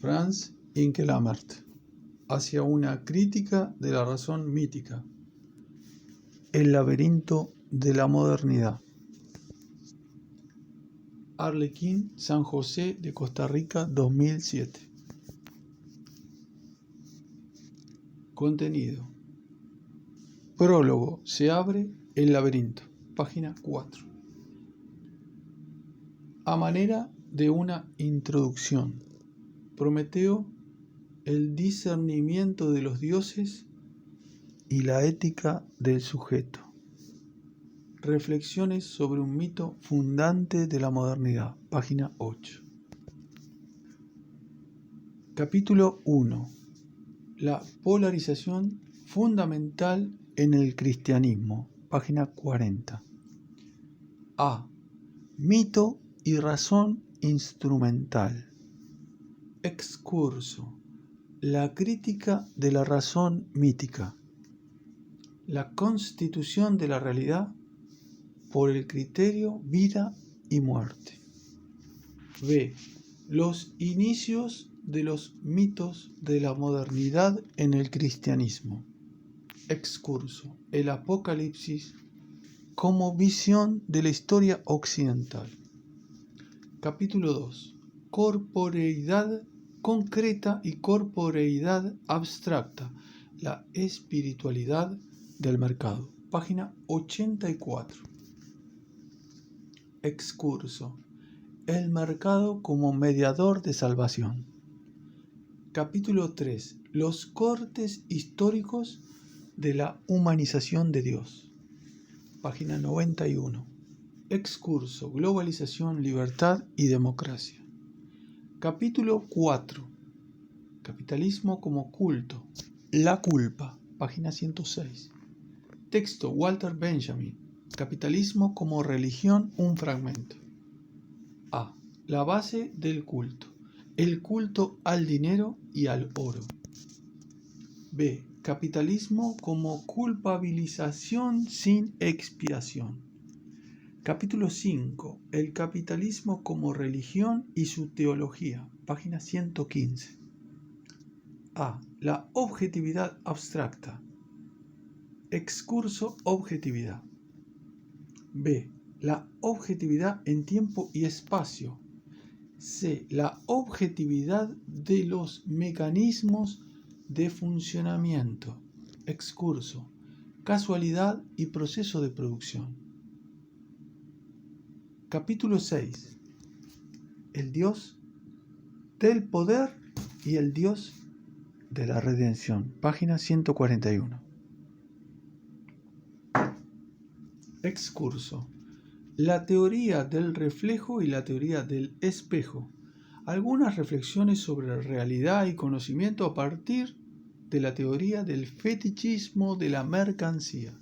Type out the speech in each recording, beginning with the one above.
Franz Inkelamert, hacia una crítica de la razón mítica. El laberinto de la modernidad. Arlequín, San José de Costa Rica, 2007. Contenido. Prólogo. Se abre el laberinto. Página 4. A manera de una introducción. Prometeo, el discernimiento de los dioses y la ética del sujeto. Reflexiones sobre un mito fundante de la modernidad. Página 8. Capítulo 1. La polarización fundamental en el cristianismo. Página 40. A. Mito y razón instrumental. Excurso. La crítica de la razón mítica. La constitución de la realidad por el criterio vida y muerte. B. Los inicios de los mitos de la modernidad en el cristianismo. Excurso. El Apocalipsis como visión de la historia occidental. Capítulo 2. Corporeidad concreta y corporeidad abstracta. La espiritualidad del mercado. Página 84. Excurso. El mercado como mediador de salvación. Capítulo 3. Los cortes históricos de la humanización de Dios. Página 91. Excurso. Globalización, libertad y democracia. Capítulo 4. Capitalismo como culto. La culpa. Página 106. Texto. Walter Benjamin. Capitalismo como religión, un fragmento. A. La base del culto. El culto al dinero y al oro. B. Capitalismo como culpabilización sin expiación. Capítulo 5. El capitalismo como religión y su teología. Página 115. A. La objetividad abstracta. Excurso objetividad. B. La objetividad en tiempo y espacio. C. La objetividad de los mecanismos de funcionamiento. Excurso. Casualidad y proceso de producción. Capítulo 6. El Dios del poder y el Dios de la redención. Página 141. Excurso. La teoría del reflejo y la teoría del espejo. Algunas reflexiones sobre realidad y conocimiento a partir de la teoría del fetichismo de la mercancía.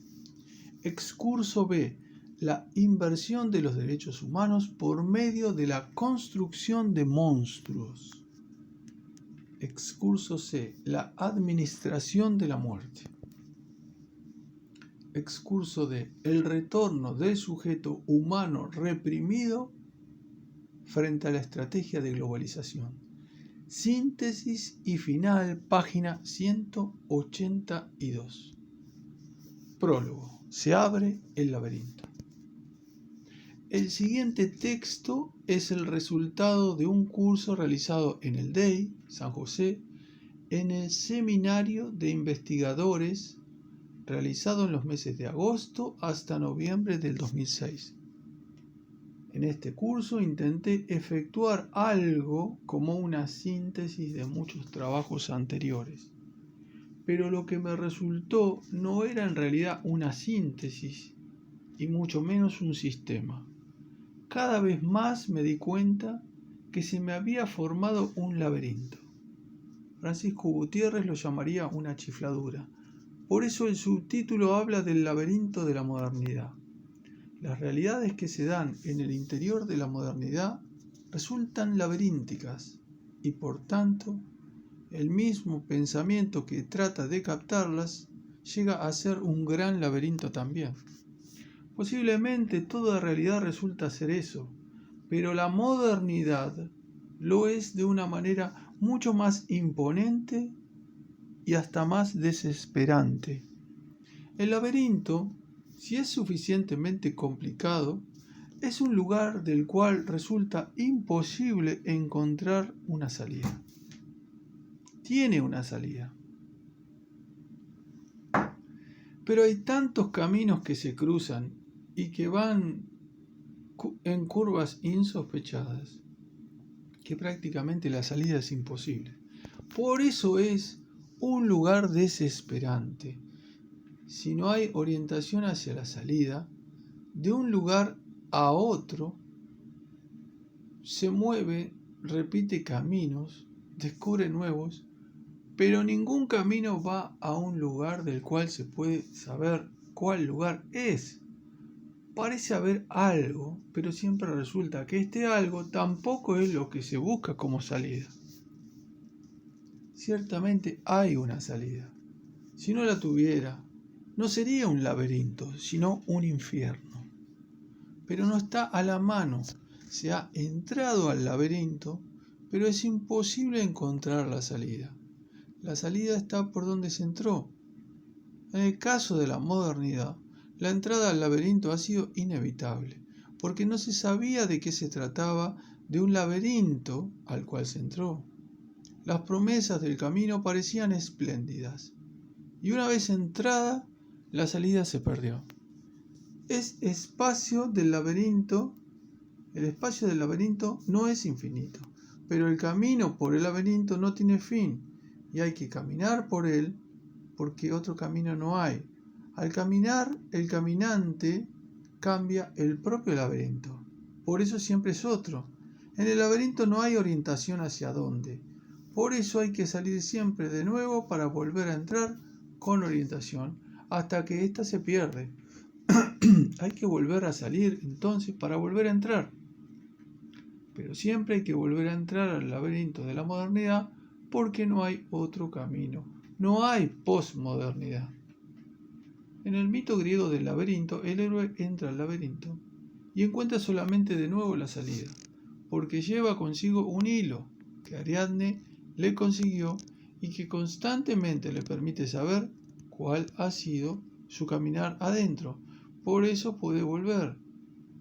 Excurso B. La inversión de los derechos humanos por medio de la construcción de monstruos. Excurso C. La administración de la muerte. Excurso D. El retorno del sujeto humano reprimido frente a la estrategia de globalización. Síntesis y final, página 182. Prólogo. Se abre el laberinto. El siguiente texto es el resultado de un curso realizado en el DEI, San José, en el Seminario de Investigadores realizado en los meses de agosto hasta noviembre del 2006. En este curso intenté efectuar algo como una síntesis de muchos trabajos anteriores, pero lo que me resultó no era en realidad una síntesis y mucho menos un sistema. Cada vez más me di cuenta que se me había formado un laberinto. Francisco Gutiérrez lo llamaría una chifladura. Por eso el subtítulo habla del laberinto de la modernidad. Las realidades que se dan en el interior de la modernidad resultan laberínticas y por tanto el mismo pensamiento que trata de captarlas llega a ser un gran laberinto también. Posiblemente toda realidad resulta ser eso, pero la modernidad lo es de una manera mucho más imponente y hasta más desesperante. El laberinto, si es suficientemente complicado, es un lugar del cual resulta imposible encontrar una salida. Tiene una salida. Pero hay tantos caminos que se cruzan y que van en curvas insospechadas que prácticamente la salida es imposible. Por eso es un lugar desesperante. Si no hay orientación hacia la salida, de un lugar a otro se mueve, repite caminos, descubre nuevos, pero ningún camino va a un lugar del cual se puede saber cuál lugar es. Parece haber algo, pero siempre resulta que este algo tampoco es lo que se busca como salida. Ciertamente hay una salida. Si no la tuviera, no sería un laberinto, sino un infierno. Pero no está a la mano. Se ha entrado al laberinto, pero es imposible encontrar la salida. La salida está por donde se entró. En el caso de la modernidad, la entrada al laberinto ha sido inevitable, porque no se sabía de qué se trataba de un laberinto al cual se entró. Las promesas del camino parecían espléndidas, y una vez entrada, la salida se perdió. El espacio del laberinto no es infinito, pero el camino por el laberinto no tiene fin, y hay que caminar por él porque otro camino no hay. Al caminar, el caminante cambia el propio laberinto. Por eso siempre es otro. En el laberinto no hay orientación hacia dónde. Por eso hay que salir siempre de nuevo para volver a entrar con orientación hasta que ésta se pierde. Hay que volver a salir entonces para volver a entrar. Pero siempre hay que volver a entrar al laberinto de la modernidad porque no hay otro camino. No hay posmodernidad. En el mito griego del laberinto, el héroe entra al laberinto y encuentra solamente de nuevo la salida, porque lleva consigo un hilo que Ariadne le consiguió y que constantemente le permite saber cuál ha sido su caminar adentro. Por eso puede volver.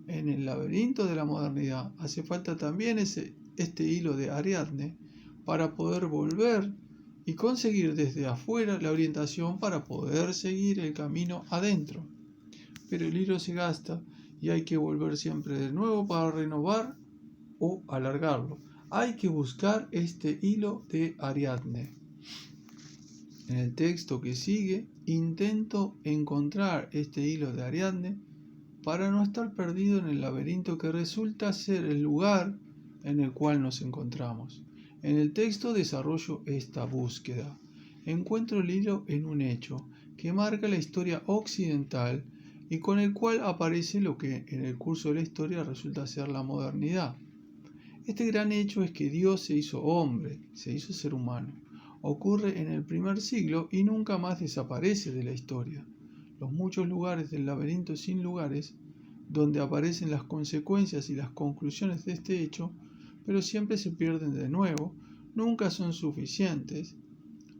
En el laberinto de la modernidad hace falta también este hilo de Ariadne para poder volver y conseguir desde afuera la orientación para poder seguir el camino adentro. Pero el hilo se gasta y hay que volver siempre de nuevo para renovar o alargarlo. Hay que buscar este hilo de Ariadne. En el texto que sigue, intento encontrar este hilo de Ariadne para no estar perdido en el laberinto que resulta ser el lugar en el cual nos encontramos. En el texto desarrollo esta búsqueda. Encuentro el hilo en un hecho que marca la historia occidental y con el cual aparece lo que en el curso de la historia resulta ser la modernidad. Este gran hecho es que Dios se hizo hombre, se hizo ser humano. Ocurre en el primer siglo y nunca más desaparece de la historia. Los muchos lugares del laberinto sin lugares, donde aparecen las consecuencias y las conclusiones de este hecho, pero siempre se pierden de nuevo, nunca son suficientes,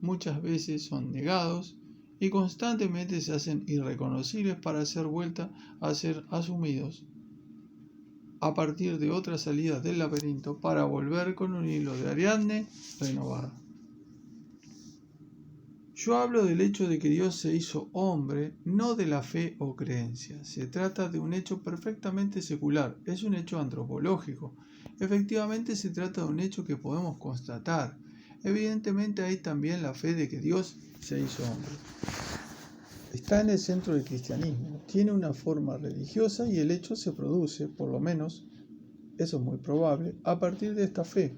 muchas veces son negados y constantemente se hacen irreconocibles para ser vuelta a ser asumidos a partir de otra salida del laberinto para volver con un hilo de Ariadne renovado. Yo hablo del hecho de que Dios se hizo hombre, no de la fe o creencia. Se trata de un hecho perfectamente secular, es un hecho antropológico. Efectivamente se trata de un hecho que podemos constatar. Evidentemente hay también la fe de que Dios se hizo hombre. Está en el centro del cristianismo, tiene una forma religiosa y el hecho se produce, por lo menos, eso es muy probable, a partir de esta fe.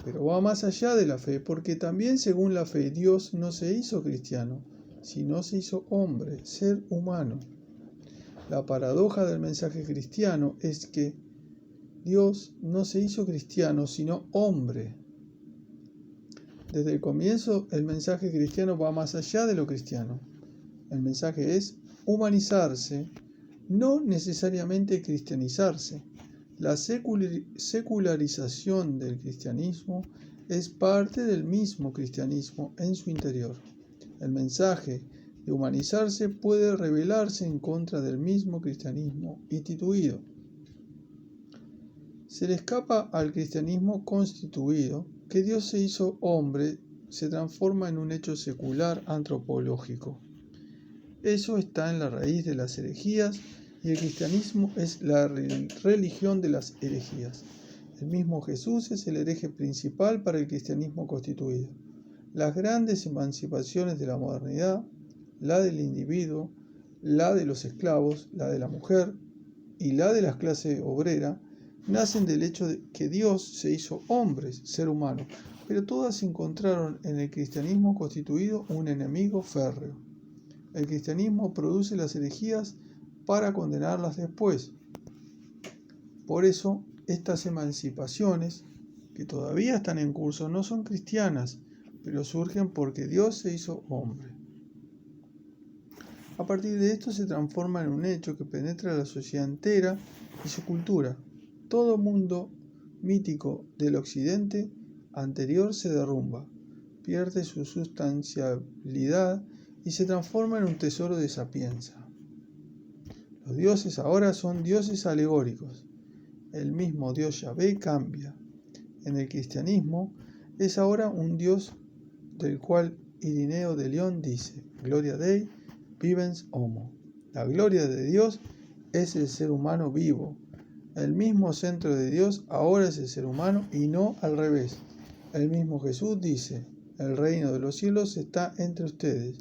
Pero va más allá de la fe, porque también según la fe Dios no se hizo cristiano, sino se hizo hombre, ser humano. La paradoja del mensaje cristiano es que Dios no se hizo cristiano, sino hombre. Desde el comienzo el mensaje cristiano va más allá de lo cristiano. El mensaje es humanizarse, no necesariamente cristianizarse. La secularización del cristianismo es parte del mismo cristianismo en su interior. El mensaje de humanizarse puede rebelarse en contra del mismo cristianismo instituido. Se le escapa al cristianismo constituido que Dios se hizo hombre, se transforma en un hecho secular antropológico. Eso está en la raíz de las herejías y el cristianismo es la religión de las herejías. El mismo Jesús es el hereje principal para el cristianismo constituido. Las grandes emancipaciones de la modernidad, la del individuo, la de los esclavos, la de la mujer y la de la clase obrera, nacen del hecho de que Dios se hizo hombre, ser humano, pero todas encontraron en el cristianismo constituido un enemigo férreo. El cristianismo produce las herejías para condenarlas después. Por eso, estas emancipaciones, que todavía están en curso, no son cristianas, pero surgen porque Dios se hizo hombre. A partir de esto se transforma en un hecho que penetra la sociedad entera y su cultura. Todo mundo mítico del occidente anterior se derrumba, pierde su sustancialidad y se transforma en un tesoro de sapienza. Los dioses ahora son dioses alegóricos. El mismo Dios Yahvé cambia. En el cristianismo es ahora un Dios del cual Irineo de León dice: Gloria Dei vivens homo. La gloria de Dios es el ser humano vivo. El mismo centro de Dios ahora es el ser humano y no al revés. El mismo Jesús dice: el reino de los cielos está entre ustedes.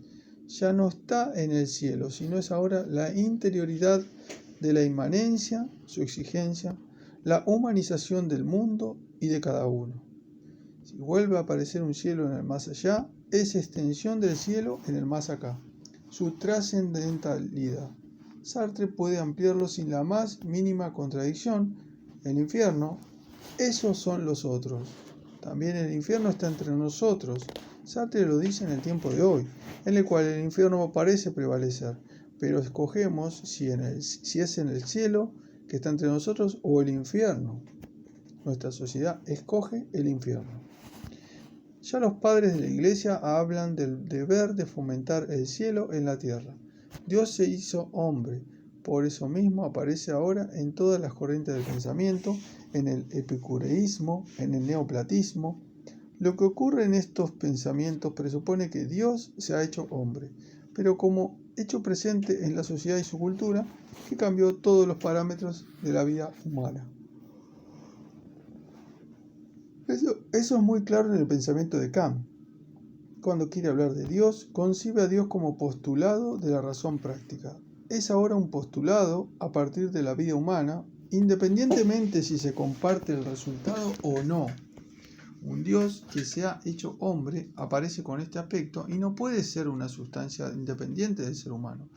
Ya no está en el cielo, sino es ahora la interioridad de la inmanencia, su exigencia, la humanización del mundo y de cada uno. Si vuelve a aparecer un cielo en el más allá, es extensión del cielo en el más acá, su trascendentalidad. Sartre puede ampliarlo sin la más mínima contradicción. El infierno, esos son los otros. También el infierno está entre nosotros. Sartre lo dice en el tiempo de hoy, en el cual el infierno parece prevalecer, pero escogemos si es en el cielo que está entre nosotros o el infierno. Nuestra sociedad escoge el infierno. Ya los padres de la Iglesia hablan del deber de fomentar el cielo en la tierra. Dios se hizo hombre, por eso mismo aparece ahora en todas las corrientes del pensamiento, en el epicureísmo, en el neoplatismo. Lo que ocurre en estos pensamientos presupone que Dios se ha hecho hombre, pero como hecho presente en la sociedad y su cultura, que cambió todos los parámetros de la vida humana. Eso es muy claro en el pensamiento de Kant. Cuando quiere hablar de Dios, concibe a Dios como postulado de la razón práctica. Es ahora un postulado a partir de la vida humana, independientemente si se comparte el resultado o no. Un Dios que se ha hecho hombre aparece con este aspecto y no puede ser una sustancia independiente del ser humano.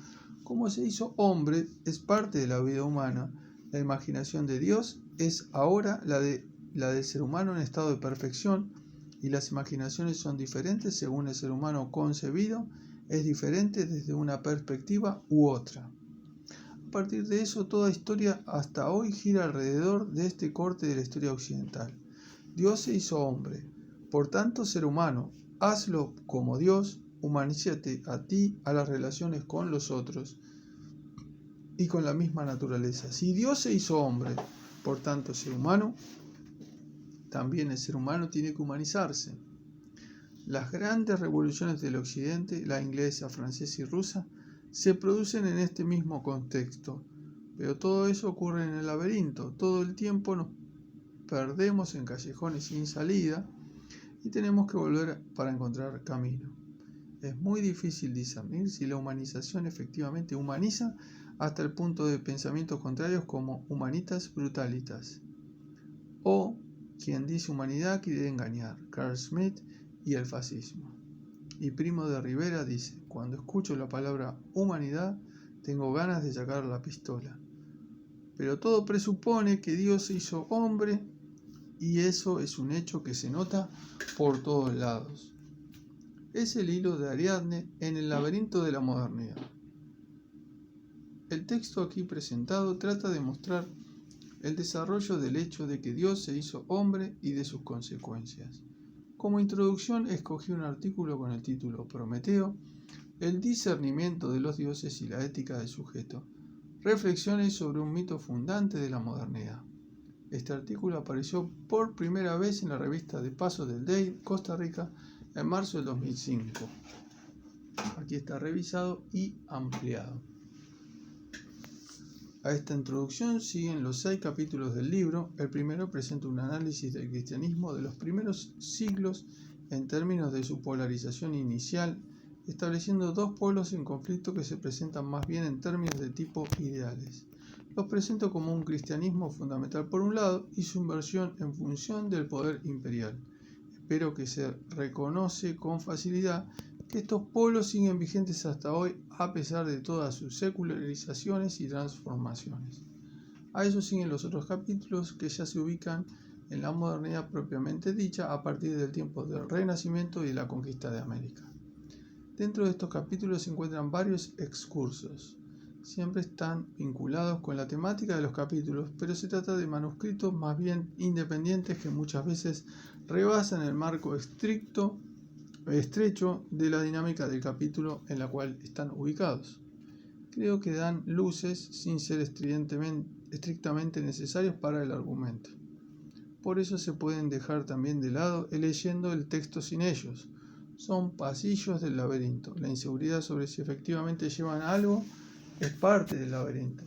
Como se hizo hombre, es parte de la vida humana. La imaginación de Dios es ahora la del ser humano en estado de perfección, y las imaginaciones son diferentes según el ser humano concebido, es diferente desde una perspectiva u otra. A partir de eso, toda historia hasta hoy gira alrededor de este corte de la historia occidental. Dios se hizo hombre, por tanto ser humano, hazlo como Dios, humanízate a ti, a las relaciones con los otros y con la misma naturaleza. Si Dios se hizo hombre, por tanto ser humano, también el ser humano tiene que humanizarse. Las grandes revoluciones del occidente, la inglesa, francesa y rusa, se producen en este mismo contexto, pero todo eso ocurre en el laberinto. Todo el tiempo nos perdemos en callejones sin salida y tenemos que volver para encontrar camino. Es muy difícil discernir si la humanización efectivamente humaniza hasta el punto de pensamientos contrarios como humanitas brutalitas, o quien dice humanidad quiere engañar, Carl Schmitt y el fascismo. Y Primo de Rivera dice: cuando escucho la palabra humanidad tengo ganas de sacar la pistola. Pero todo presupone que Dios se hizo hombre, y eso es un hecho que se nota por todos lados. Es el hilo de Ariadne en el laberinto de la modernidad. El texto aquí presentado trata de mostrar el desarrollo del hecho de que Dios se hizo hombre y de sus consecuencias. Como introducción escogí un artículo con el título Prometeo, el discernimiento de los dioses y la ética del sujeto. Reflexiones sobre un mito fundante de la modernidad. Este artículo apareció por primera vez en la revista de Pasos del DEI, Costa Rica, en marzo del 2005. Aquí está revisado y ampliado. A esta introducción siguen los 6 capítulos del libro. El primero presenta un análisis del cristianismo de los primeros siglos en términos de su polarización inicial, estableciendo 2 polos en conflicto que se presentan más bien en términos de tipo ideales. Los presento como un cristianismo fundamental por un lado y su inversión en función del poder imperial. Espero que se reconoce con facilidad que estos polos siguen vigentes hasta hoy a pesar de todas sus secularizaciones y transformaciones. A eso siguen los otros capítulos que ya se ubican en la modernidad propiamente dicha a partir del tiempo del Renacimiento y de la conquista de América. Dentro de estos capítulos se encuentran varios excursos. Siempre están vinculados con la temática de los capítulos, pero se trata de manuscritos más bien independientes que muchas veces rebasan el marco estrecho de la dinámica del capítulo en la cual están ubicados. Creo que dan luces sin ser estrictamente necesarios para el argumento. Por eso se pueden dejar también de lado leyendo el texto sin ellos. Son pasillos del laberinto. La inseguridad sobre si efectivamente llevan a algo es parte del laberinto.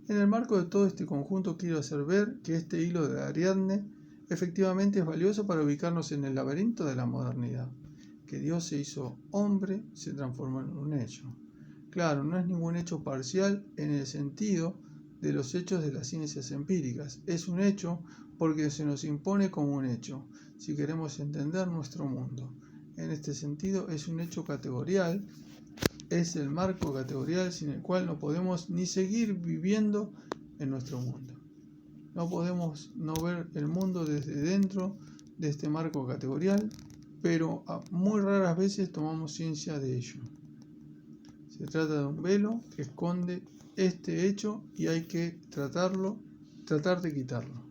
En el marco de todo este conjunto quiero hacer ver que este hilo de Ariadne efectivamente es valioso para ubicarnos en el laberinto de la modernidad. Que Dios se hizo hombre se transformó en un hecho. Claro, no es ningún hecho parcial en el sentido de los hechos de las ciencias empíricas. Es un hecho porque se nos impone como un hecho, si queremos entender nuestro mundo. En este sentido es un hecho categorial, es el marco categorial sin el cual no podemos ni seguir viviendo en nuestro mundo. No podemos no ver el mundo desde dentro de este marco categorial, pero muy raras veces tomamos ciencia de ello. Se trata de un velo que esconde este hecho y hay que tratar de quitarlo.